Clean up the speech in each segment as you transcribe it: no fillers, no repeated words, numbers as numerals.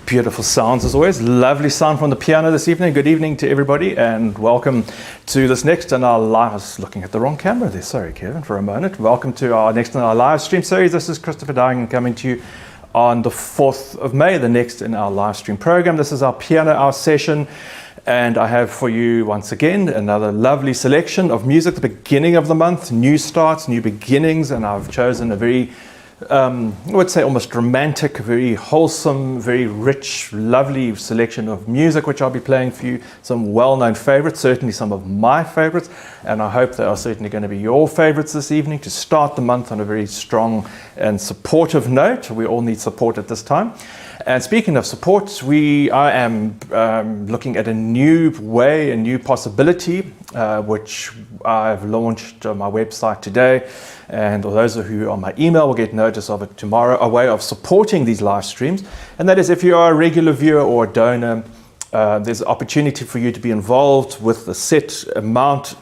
Beautiful sounds as always. Lovely sound from the piano this evening. Good evening to everybody and welcome to this next in our live. I was looking at the wrong camera there. Sorry, Kevin, for a moment. Welcome to our next in our live stream series. This is Christopher Duigan coming to you on the 4th of May, the next in our live stream program. This is our piano hour session. And I have for you once again another lovely selection of music at the beginning of the month, new starts, new beginnings, and I've chosen a very I would say almost romantic, very wholesome, very rich, lovely selection of music which I'll be playing for you. Some well-known favorites, certainly some of my favorites, and I hope they are certainly going to be your favorites this evening to start the month on a very strong and supportive note. We all need support at this time. And speaking of support, I am looking at a new way, a new possibility, which I've launched on my website today. And those of you on my email will get notice of it tomorrow, a way of supporting these live streams. And that is, if you are a regular viewer or a donor, there's an opportunity for you to be involved with the set amount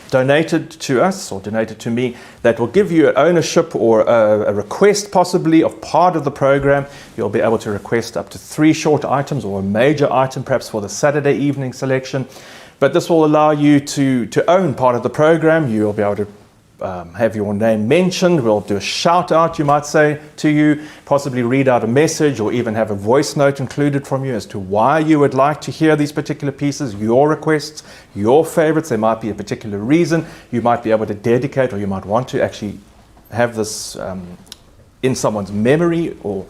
donated to us or donated to me that will give you ownership or a request possibly of part of the program. You'll be able to request up to 3 short items or a major item perhaps for the Saturday evening selection. But this will allow you to own part of the program. You'll be able to have your name mentioned. We'll do a shout out, you might say, to you, possibly read out a message or even have a voice note included from you as to why you would like to hear these particular pieces, your requests, your favorites. There might be a particular reason you might be able to dedicate, or you might want to actually have this in someone's memory or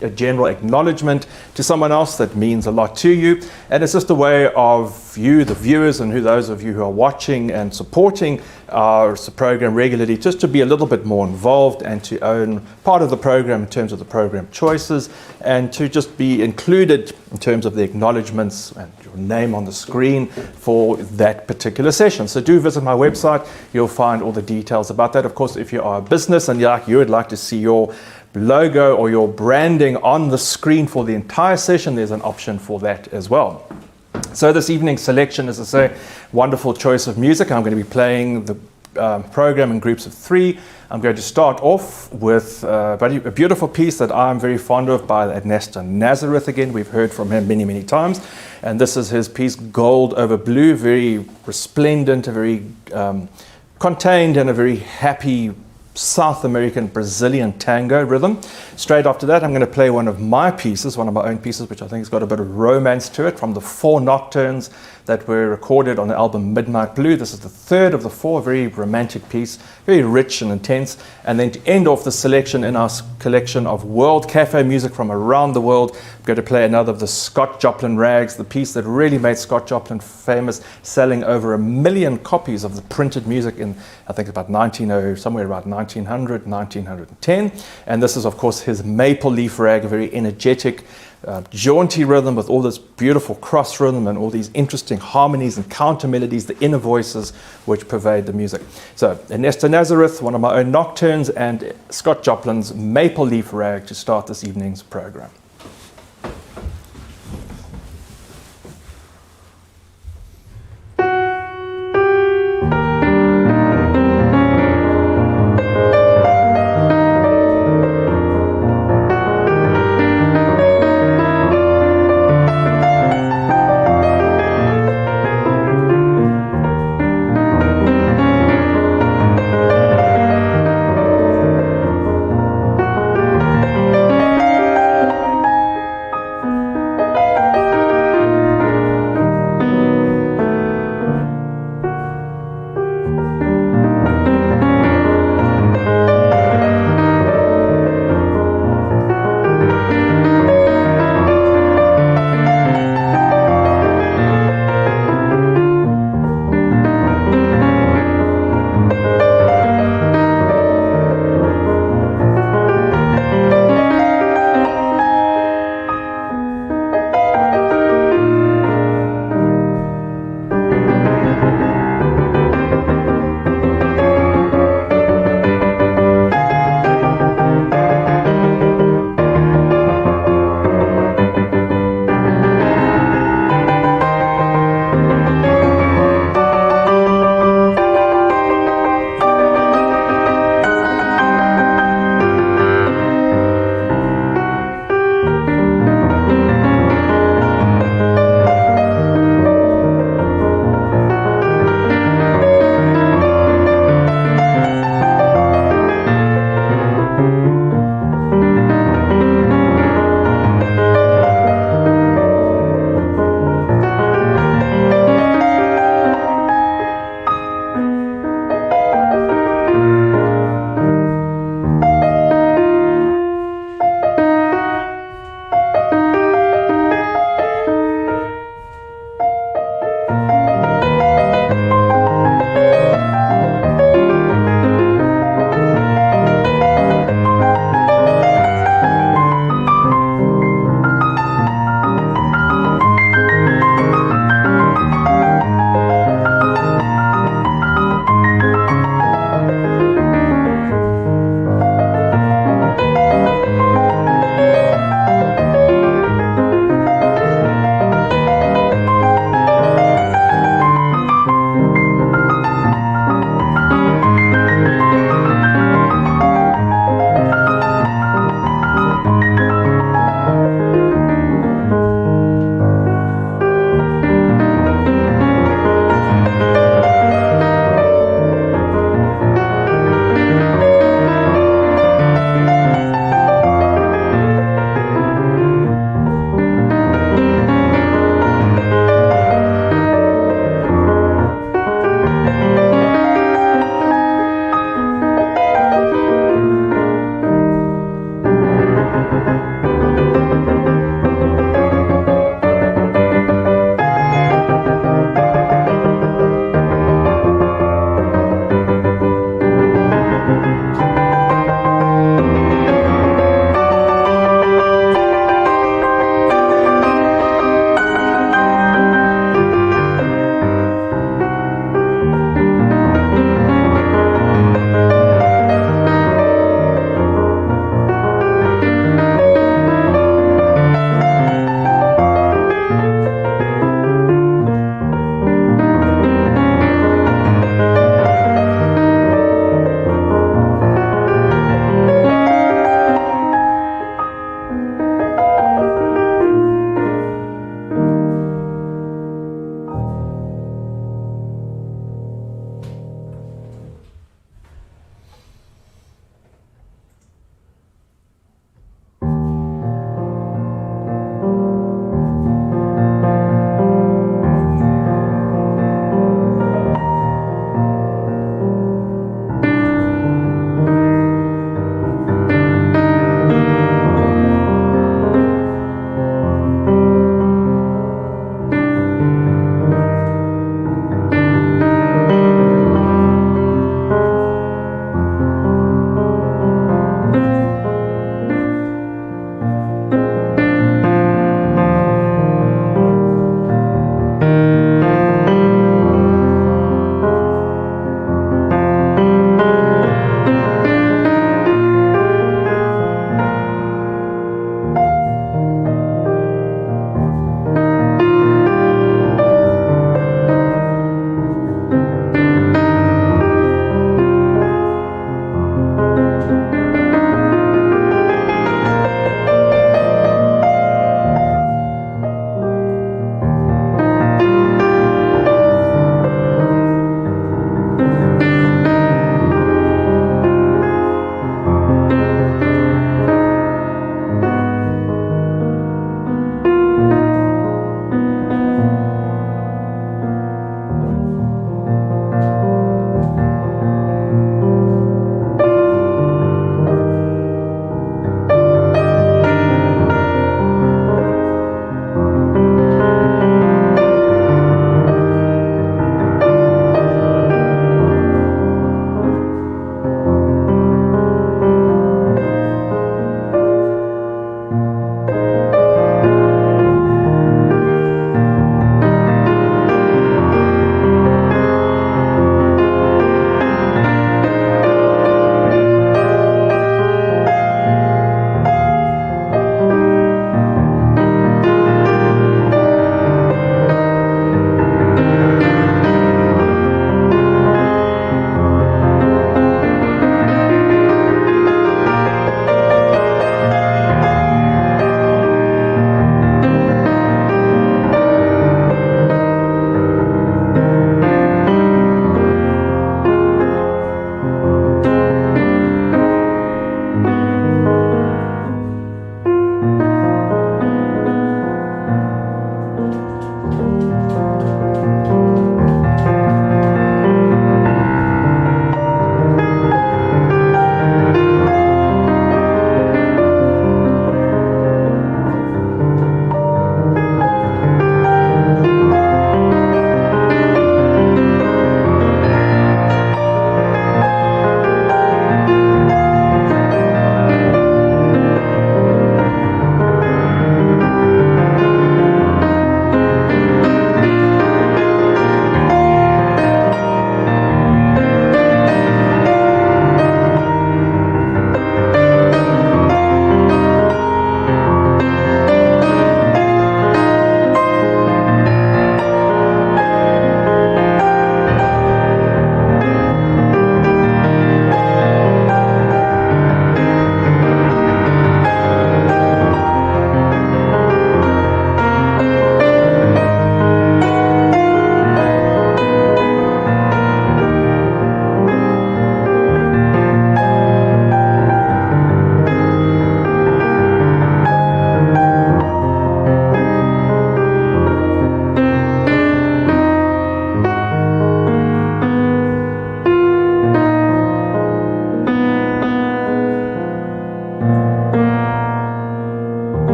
a general acknowledgement to someone else that means a lot to you. And it's just a way of you, the viewers, and those of you who are watching and supporting our program regularly, just to be a little bit more involved and to own part of the program in terms of the program choices, and to just be included in terms of the acknowledgements and your name on the screen for that particular session. So do visit my website. You'll find all the details about that. Of course, if you are a business and you would like to see your logo or your branding on the screen for the entire session, there's an option for that as well. So this evening's selection, as I say, wonderful choice of music. I'm going to be playing the program in groups of 3. I'm going to start off with a beautiful piece that I'm very fond of by Ernesto Nazareth. Again, we've heard from him many, many times. And this is his piece, Gold Over Blue, very resplendent, very contained and a very happy South American Brazilian tango rhythm. Straight after that, I'm going to play one of my pieces, one of my own pieces, which I think has got a bit of romance to it, from the 4 nocturnes that were recorded on the album Midnight Blue. This is the 3rd of the 4, a very romantic piece, very rich and intense. And then to end off the selection in our collection of world cafe music from around the world, I'm going to play another of the Scott Joplin rags, the piece that really made Scott Joplin famous, selling over 1 million copies of the printed music in, I think, about somewhere about 1900, 1910. And this is, of course, his Maple Leaf rag, a very energetic, jaunty rhythm with all this beautiful cross rhythm and all these interesting harmonies and counter melodies, the inner voices which pervade the music. So Ernesto Nazareth, one of my own nocturnes, and Scott Joplin's Maple Leaf rag to start this evening's program.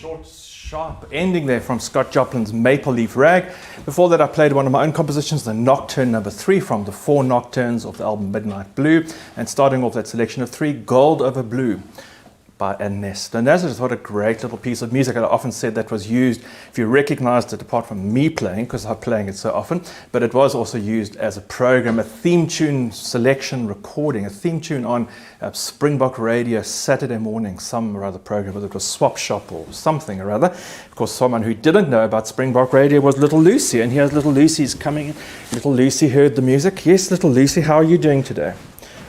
short, sharp ending there from Scott Joplin's Maple Leaf Rag. Before that, I played one of my own compositions, the Nocturne number 3 from the 4 Nocturnes of the album Midnight Blue, and starting off that selection of 3, Gold Over Blue by Ernest. And as I just thought, a great little piece of music. I often said that was used, if you recognized it apart from me playing, because I'm playing it so often, but it was also used as a program, a theme tune selection recording, a theme tune on Springbok Radio Saturday morning, some or other program, whether it was Swap Shop or something or other. Of course, someone who didn't know about Springbok Radio was Little Lucy, and here's Little Lucy's coming in. Little Lucy heard the music. Yes, Little Lucy, how are you doing today?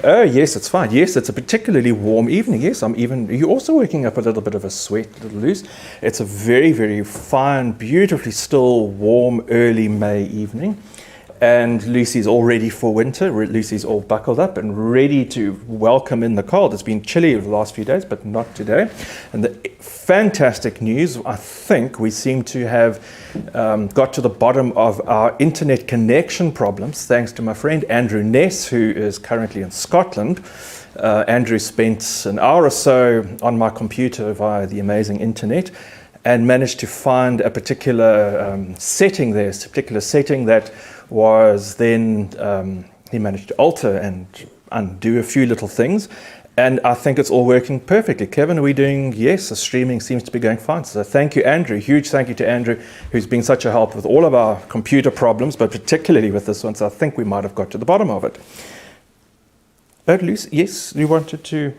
Oh, yes, it's fine. Yes, it's a particularly warm evening. Yes, you're also working up a little bit of a sweat, Little Luce. It's a very, very fine, beautifully still, warm, early May evening. And Lucy's all ready for winter. Lucy's all buckled up and ready to welcome in the cold. It's been chilly over the last few days, but not today. And the fantastic news, I think we seem to have got to the bottom of our internet connection problems, thanks to my friend Andrew Ness, who is currently in Scotland. Andrew spent an hour or so on my computer via the amazing internet and managed to find a particular setting there, a particular setting that was then, he managed to alter and undo a few little things. And I think it's all working perfectly. Kevin, are we doing? Yes, the streaming seems to be going fine. So thank you, Andrew. Huge thank you to Andrew, who's been such a help with all of our computer problems, but particularly with this one. So I think we might have got to the bottom of it. Oh, Lucy, yes, you wanted to.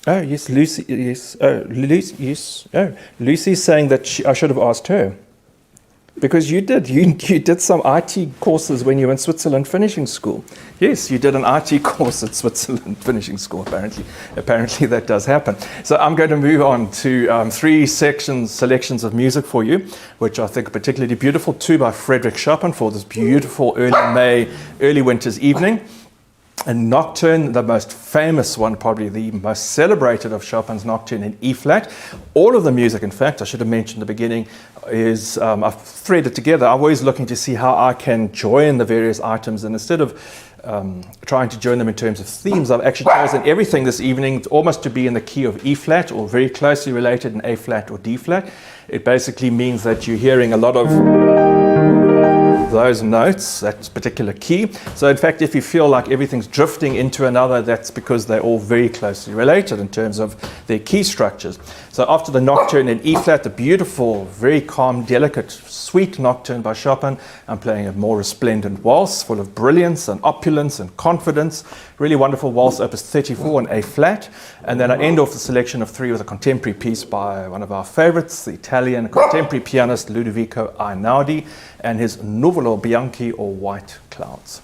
Oh, yes, Lucy, yes. Oh, Lucy, yes. Oh, Lucy's saying that I should have asked her. Because you did. You did some IT courses when you were in Switzerland finishing school. Yes, you did an IT course at Switzerland finishing school, apparently. Apparently that does happen. So I'm going to move on to 3 selections of music for you, which I think are particularly beautiful. 2 by Frederick Chopin for this beautiful early May, early winter's evening. A Nocturne, the most famous one, probably the most celebrated of Chopin's Nocturne in E-flat. All of the music, in fact, I should have mentioned at the beginning, is I've threaded together. I'm always looking to see how I can join the various items, and instead of trying to join them in terms of themes, I've actually chosen everything this evening almost to be in the key of E-flat or very closely related in A-flat or D-flat. It basically means that you're hearing a lot of those notes, that particular key. So in fact, if you feel like everything's drifting into another, that's because they're all very closely related in terms of their key structures. So after the Nocturne in E-flat, the beautiful, very calm, delicate, sweet Nocturne by Chopin, I'm playing a more resplendent waltz full of brilliance and opulence and confidence. Really wonderful waltz, opus 34 in A-flat. And then I end off the selection of 3 with a contemporary piece by one of our favorites, the Italian contemporary pianist Ludovico Einaudi, and his Nuvolo Bianchi, or White Clouds.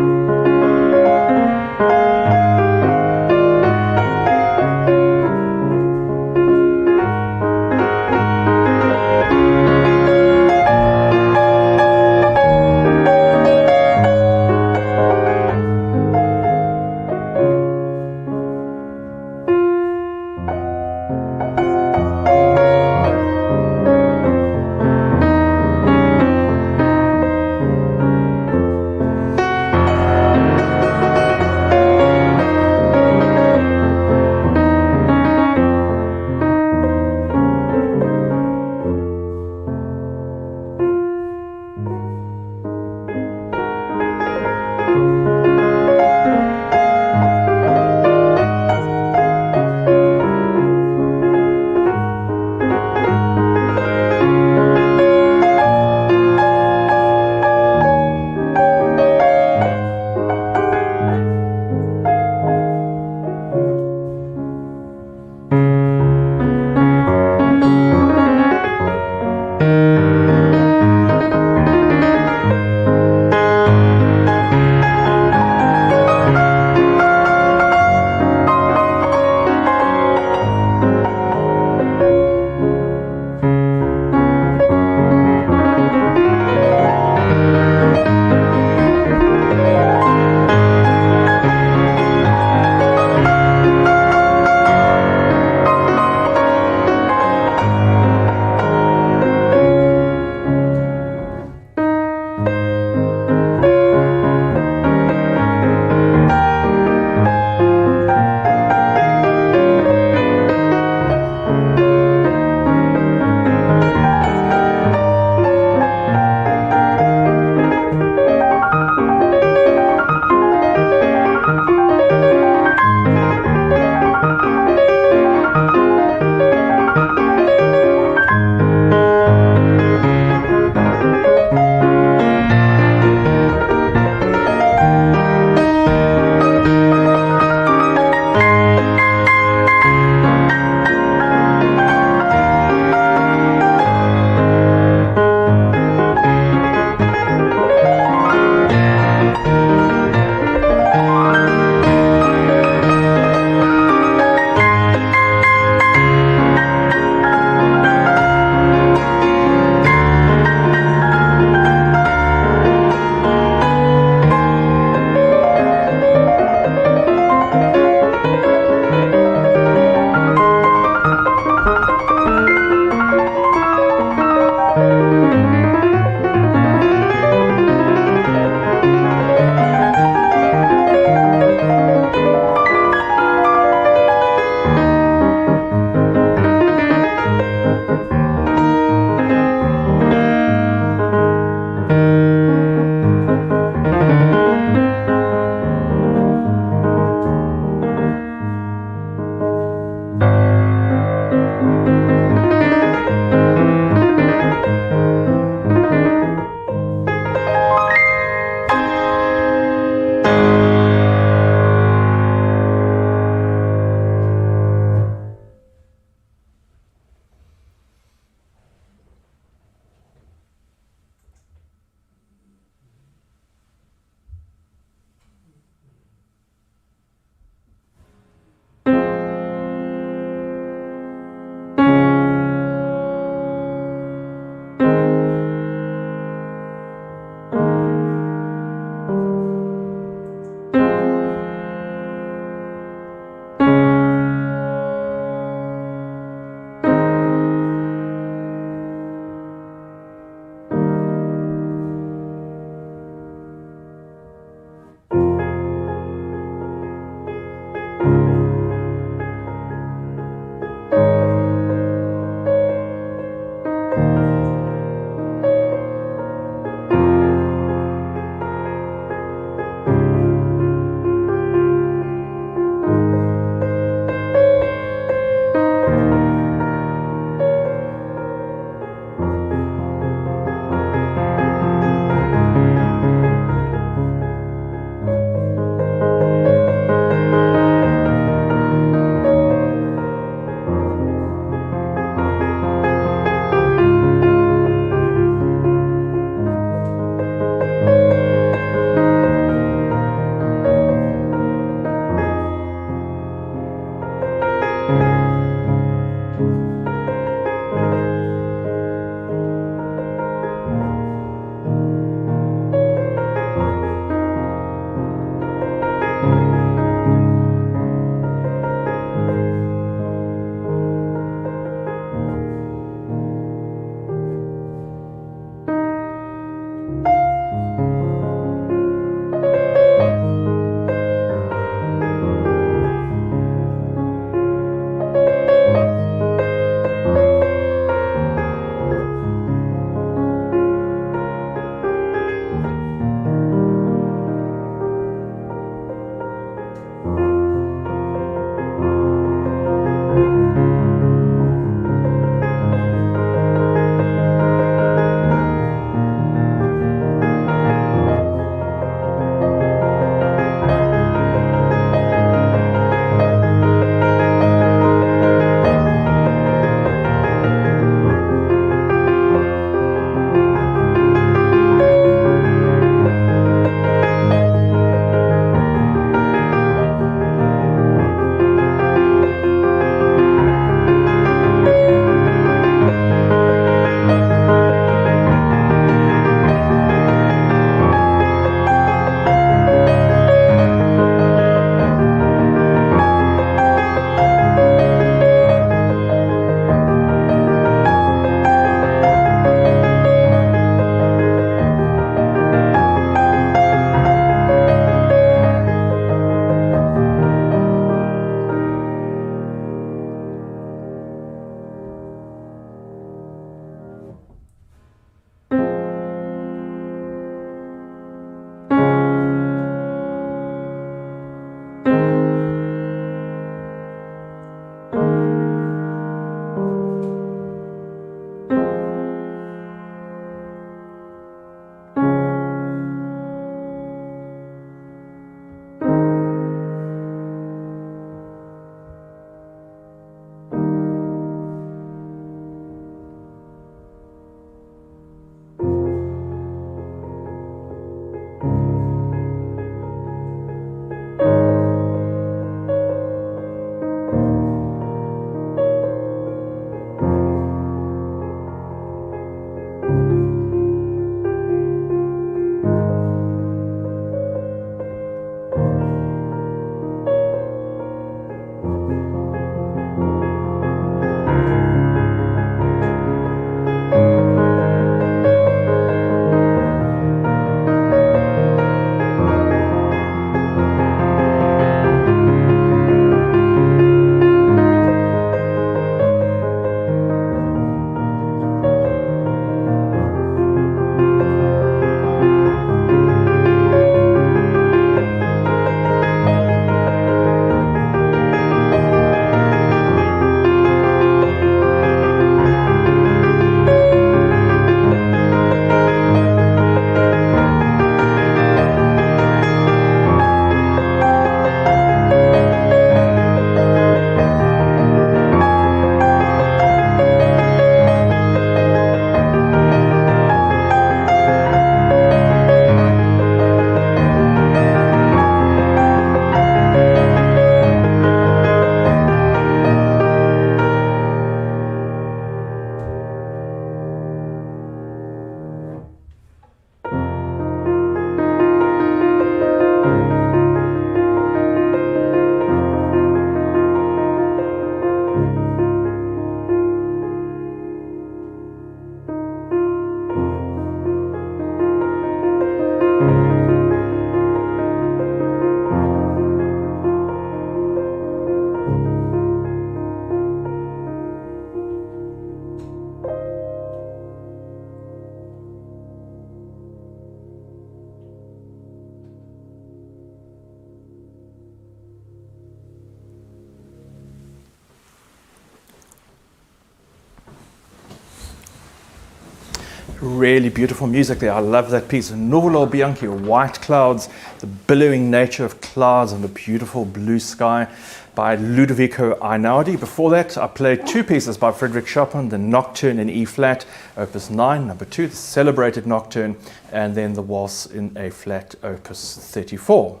Really beautiful music there. I love that piece. Nuvolo Bianchi, white clouds, the billowing nature of clouds and the beautiful blue sky by Ludovico Einaudi. Before that, I played two pieces by Frédéric Chopin, the Nocturne in E flat, opus 9, number 2, the celebrated Nocturne, and then the Waltz in A flat, opus 34.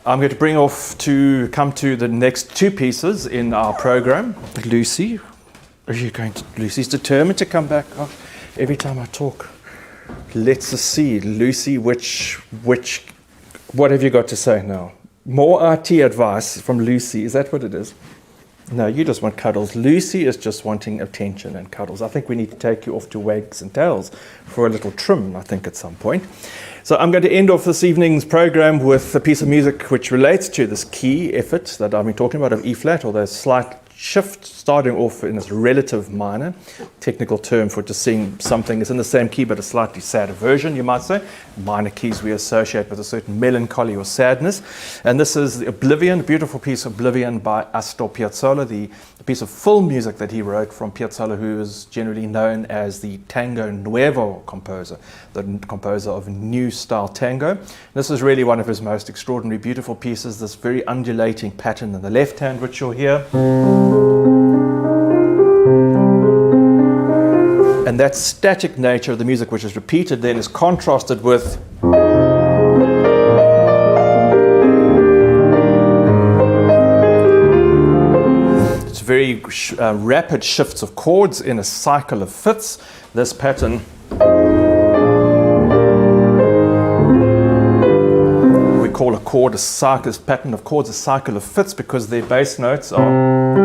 I'm going to come to the next two pieces in our program. Lucy, Lucy's determined to come back every time I talk. Let's see, Lucy, what have you got to say now? More RT advice from Lucy, is that what it is? No, you just want cuddles. Lucy is just wanting attention and cuddles. I think we need to take you off to Wags and Tails for a little trim, I think, at some point. So I'm going to end off this evening's program with a piece of music which relates to this key effort that I've been talking about of E flat, or the slight shift starting off in this relative minor, technical term for just seeing something is in the same key but a slightly sadder version, you might say. Minor keys we associate with a certain melancholy or sadness. And this is Oblivion, a beautiful piece of Oblivion by Astor Piazzolla, the piece of film music that he wrote from Piazzolla, who is generally known as the Tango Nuevo composer, the composer of new style tango. This is really one of his most extraordinary, beautiful pieces, this very undulating pattern in the left hand, which you'll hear. And that static nature of the music, which is repeated then, is contrasted with it's very rapid shifts of chords in a cycle of fifths. This pattern we call a chord a cycle, this pattern of chords a cycle of fifths, because their bass notes are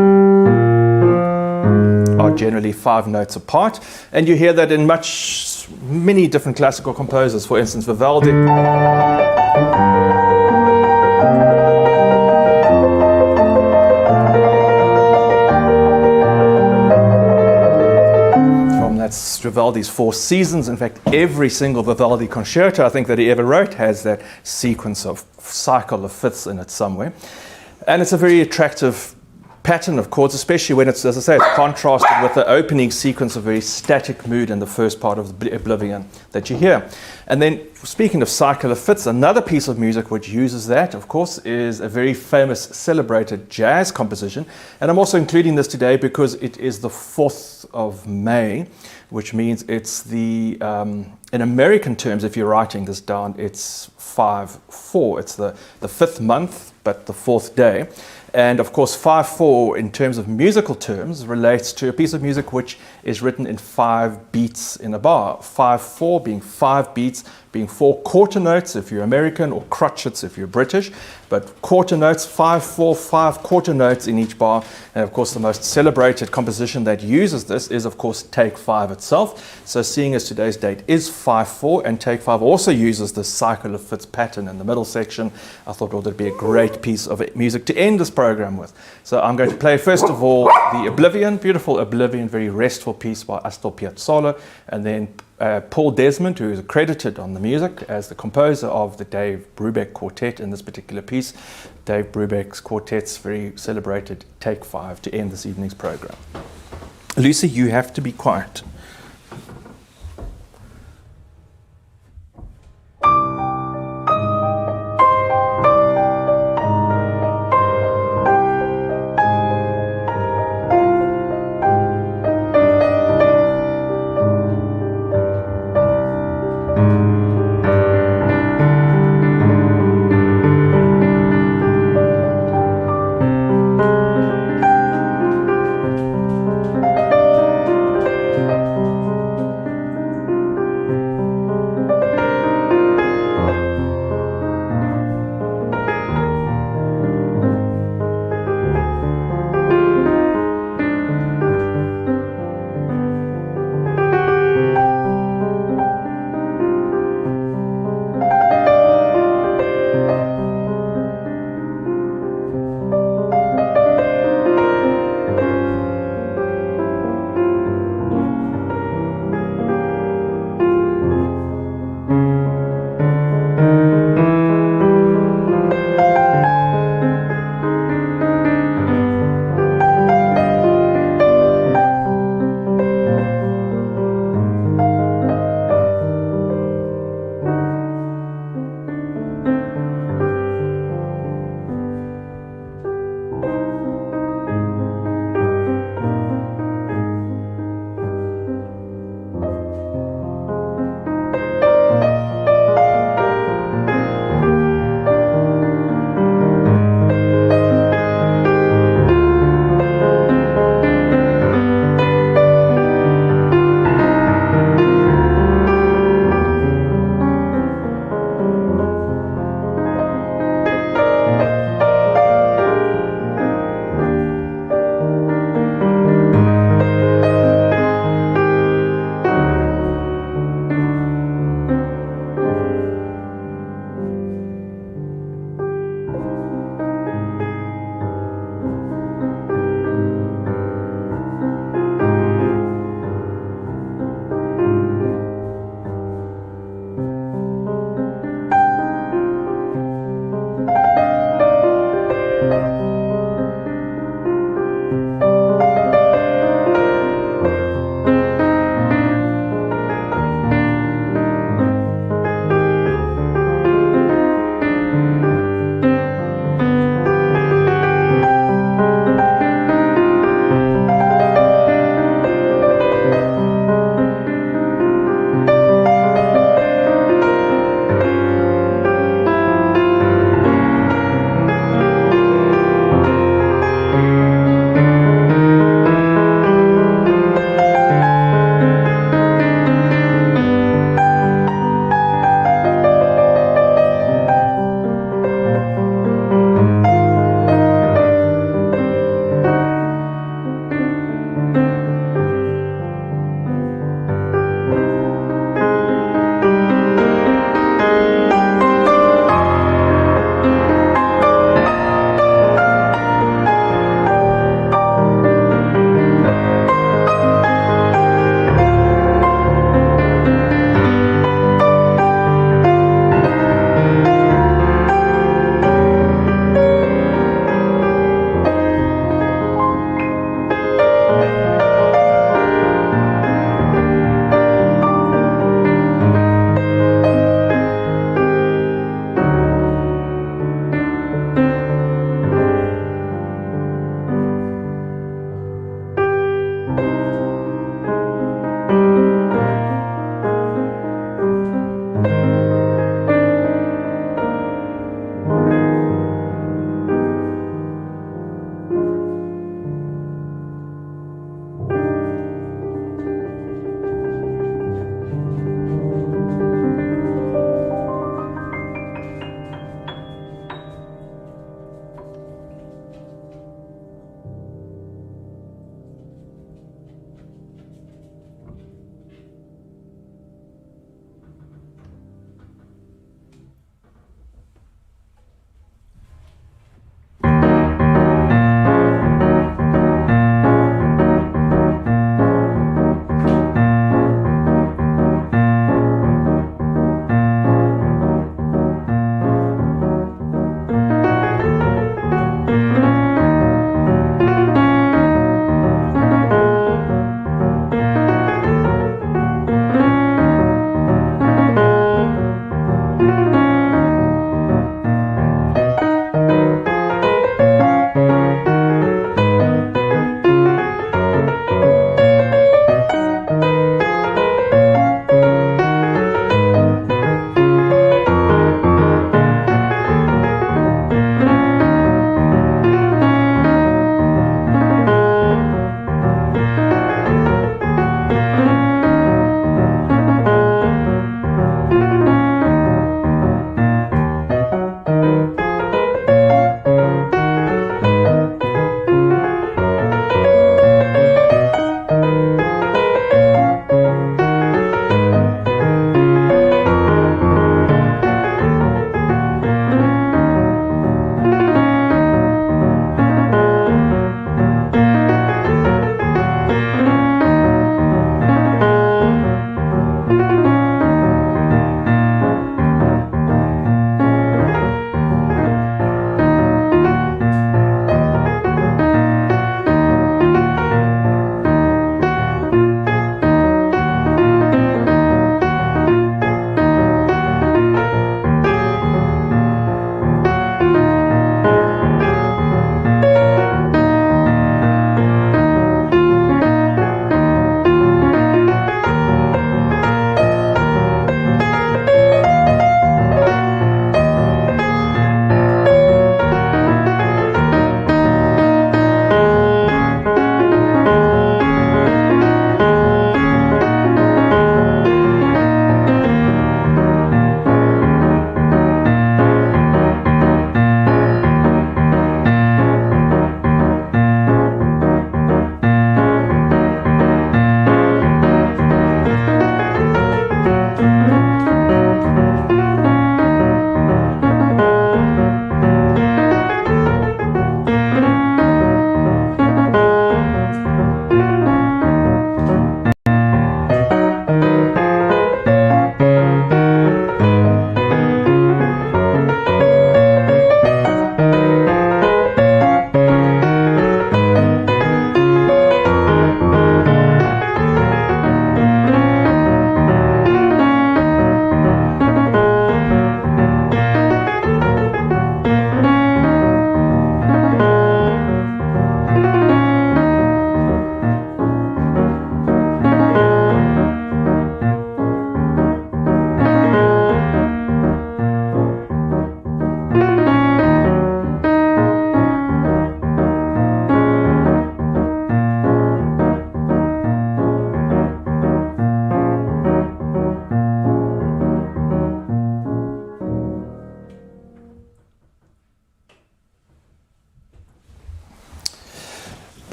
generally 5 notes apart, and you hear that in many different classical composers. For instance, Vivaldi that's Vivaldi's Four Seasons. In fact, every single Vivaldi concerto I think that he ever wrote has that sequence of cycle of fifths in it somewhere, and it's a very attractive pattern of chords, especially when it's, as I say, it's contrasted with the opening sequence of very static mood in the first part of the Oblivion that you hear. And then, speaking of cycle of fifths, another piece of music which uses that, of course, is a very famous, celebrated jazz composition. And I'm also including this today because it is the 4th of May, which means it's the, in American terms, if you're writing this down, it's 5/4. It's the 5th month, but the 4th day. And of course, 5/4 in terms of musical terms relates to a piece of music which is written in 5 beats in a bar. 5/4 being 5 beats, being 4 quarter notes if you're American, or crotchets if you're British. But quarter notes, 5/4, 5 quarter notes in each bar. And of course, the most celebrated composition that uses this is, of course, Take 5 itself. So seeing as today's date is 5/4, and Take 5 also uses this cycle of fifths pattern in the middle section, I thought it would be a great piece of music to end this program with. So I'm going to play, first of all, the Oblivion, beautiful Oblivion, very restful piece by Astor Piazzolla, and then Paul Desmond, who is credited on the music as the composer of the Dave Brubeck Quartet in this particular piece. Dave Brubeck's quartet's very celebrated Take 5 to end this evening's program. Lucy, you have to be quiet.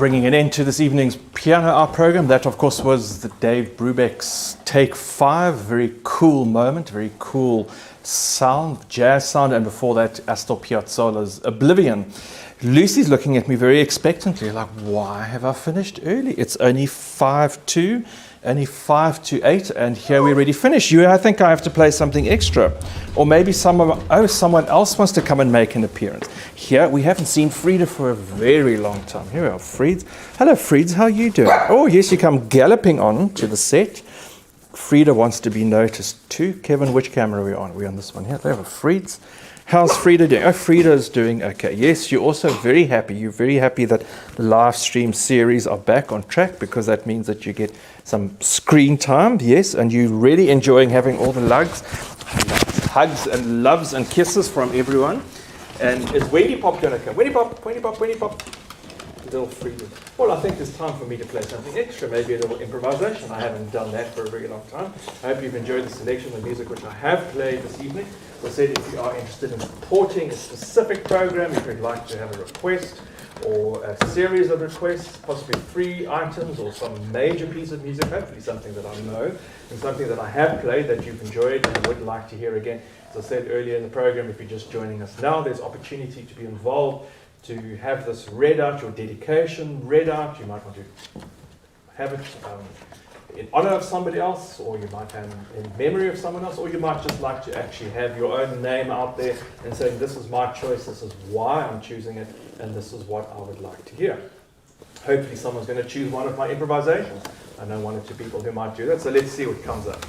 bringing an end to this evening's piano art program. That, of course, was the Dave Brubeck's Take 5. Very cool moment, very cool sound, jazz sound, and before that, Astor Piazzolla's Oblivion. Lucy's looking at me very expectantly, like, why have I finished early? It's only 5-2, only 5-8, and here we're already finished. I think I have to play something extra. Or maybe someone else wants to come and make an appearance. Here, we haven't seen Frida for a very long time. Here we are, Frieds. Hello, Frieds, how are you doing? Oh, yes, you come galloping on to the set. Frida wants to be noticed too. Kevin, which camera are we on? We're on this one here. There we have Frieds. How's Frida doing? Oh, Frida's doing okay. Yes, you're also very happy. You're very happy that the live stream series are back on track, because that means that you get some screen time. Yes, and you're really enjoying having all the hugs and loves and kisses from everyone. And is Wendy Pop going to come? Wendy Pop, Wendy Pop, Wendy Pop. Little Frida. Well, I think it's time for me to play something extra, maybe a little improvisation. I haven't done that for a very long time. I hope you've enjoyed the selection of music which I have played this evening. As I said, if you are interested in supporting a specific program, if you'd like to have a request or a series of requests, possibly 3 items or some major piece of music, hopefully something that I know and something that I have played that you've enjoyed and would like to hear again. As I said earlier in the program, if you're just joining us now, there's opportunity to be involved, to have this read out, your dedication read out. You might want to have it in honor of somebody else, or you might have in memory of someone else, or you might just like to actually have your own name out there and saying, this is my choice, this is why I'm choosing it, and this is what I would like to hear. Hopefully someone's going to choose one of my improvisations. I know 1 or 2 people who might do that, so let's see what comes up.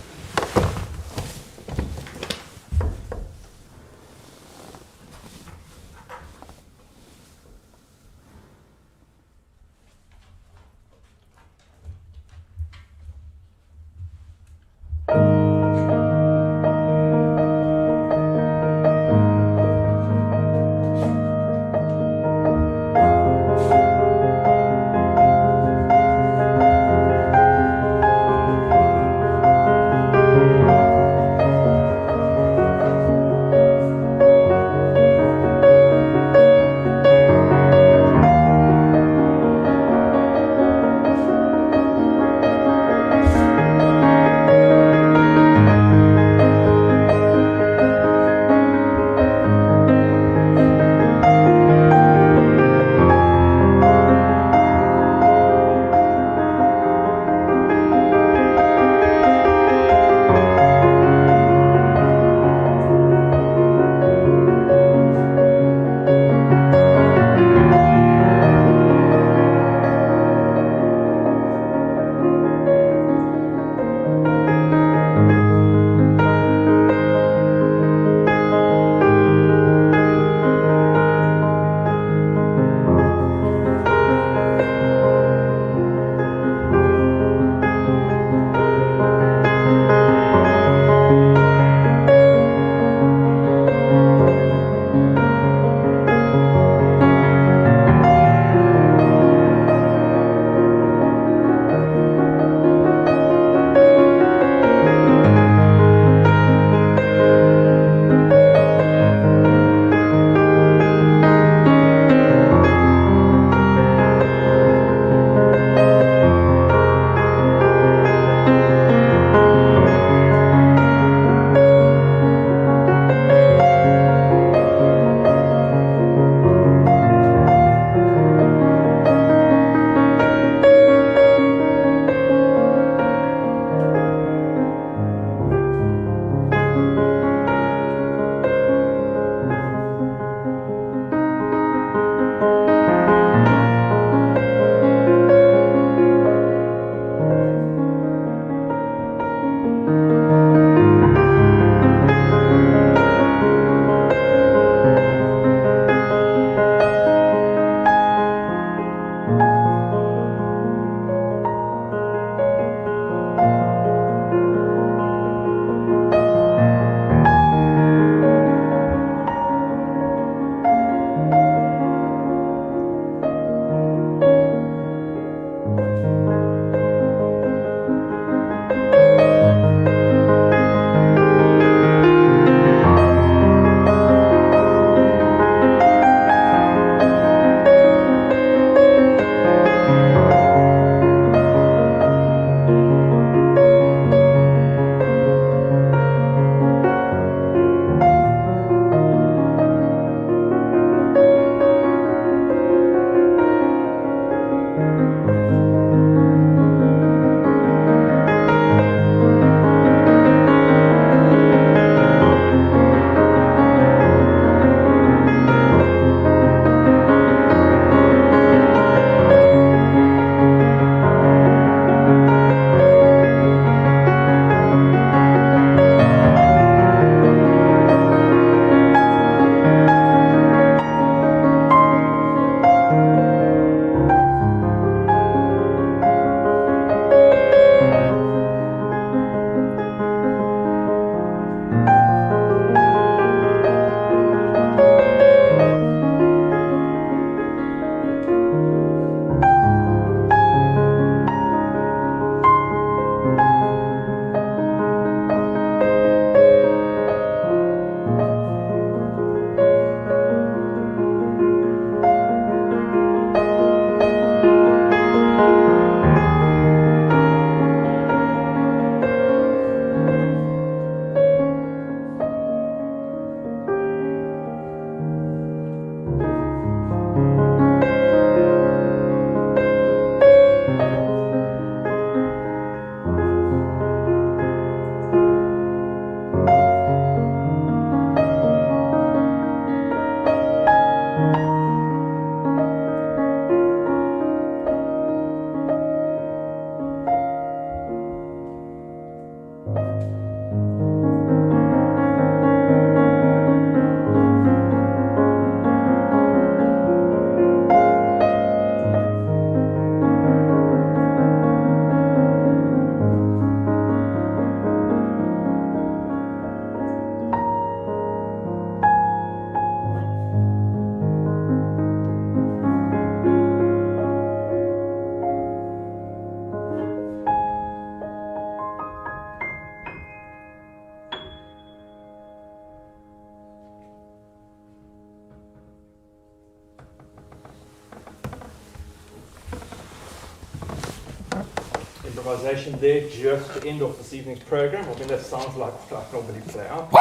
improvisation there just to end off this evening's program. I mean, that sounds like I normally play out.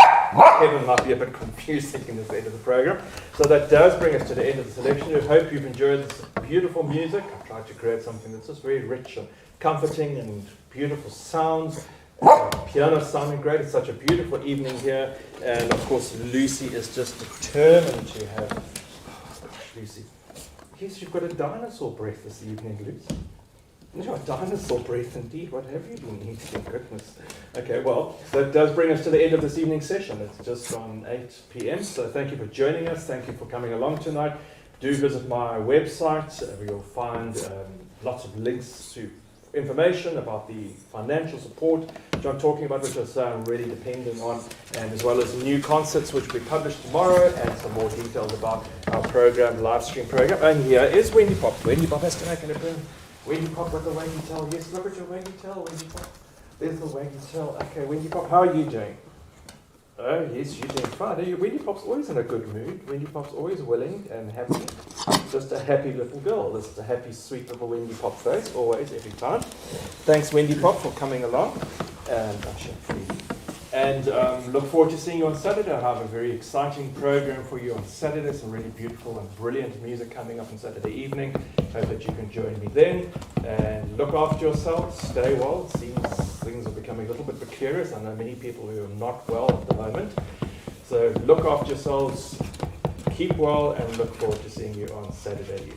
Kevin might be a bit confusing in this end of the program. So that does bring us to the end of the selection. I hope you've enjoyed this beautiful music. I've tried to create something that's just very rich and comforting and beautiful sounds. Piano sounding great. It's such a beautiful evening here. And of course, Lucy is just determined to have... Oh, gosh, Lucy. Yes, you've got a dinosaur breath this evening, Lucy. No, a dinosaur breath indeed. What have you been eating? Goodness. Okay, well, that does bring us to the end of this evening's session. It's just on 8 p.m. So thank you for joining us. Thank you for coming along tonight. Do visit my website. You'll find lots of links to information about the financial support which I'm talking about, which is really dependent on, and as well as new concerts which will be published tomorrow, and some more details about our program, live stream program. And here is Wendy Pop. Wendy Pop has to make an appearance. Wendy Pop with the waggy tail. Yes, look at your waggy tail, Wendy Pop. There's the waggy tail. Okay, Wendy Pop, how are you doing? Oh, yes, you're doing fine. Wendy Pop's always in a good mood. Wendy Pop's always willing and happy. Just a happy little girl. This is a happy, sweet little Wendy Pop face, always, every time. Thanks, Wendy Pop, for coming along. And look forward to seeing you on Saturday. I have a very exciting program for you on Saturday. Some really beautiful and brilliant music coming up on Saturday evening. Hope that you can join me then. And look after yourselves. Stay well. It seems things are becoming a little bit precarious. I know many people who are not well at the moment. So look after yourselves. Keep well, and look forward to seeing you on Saturday evening.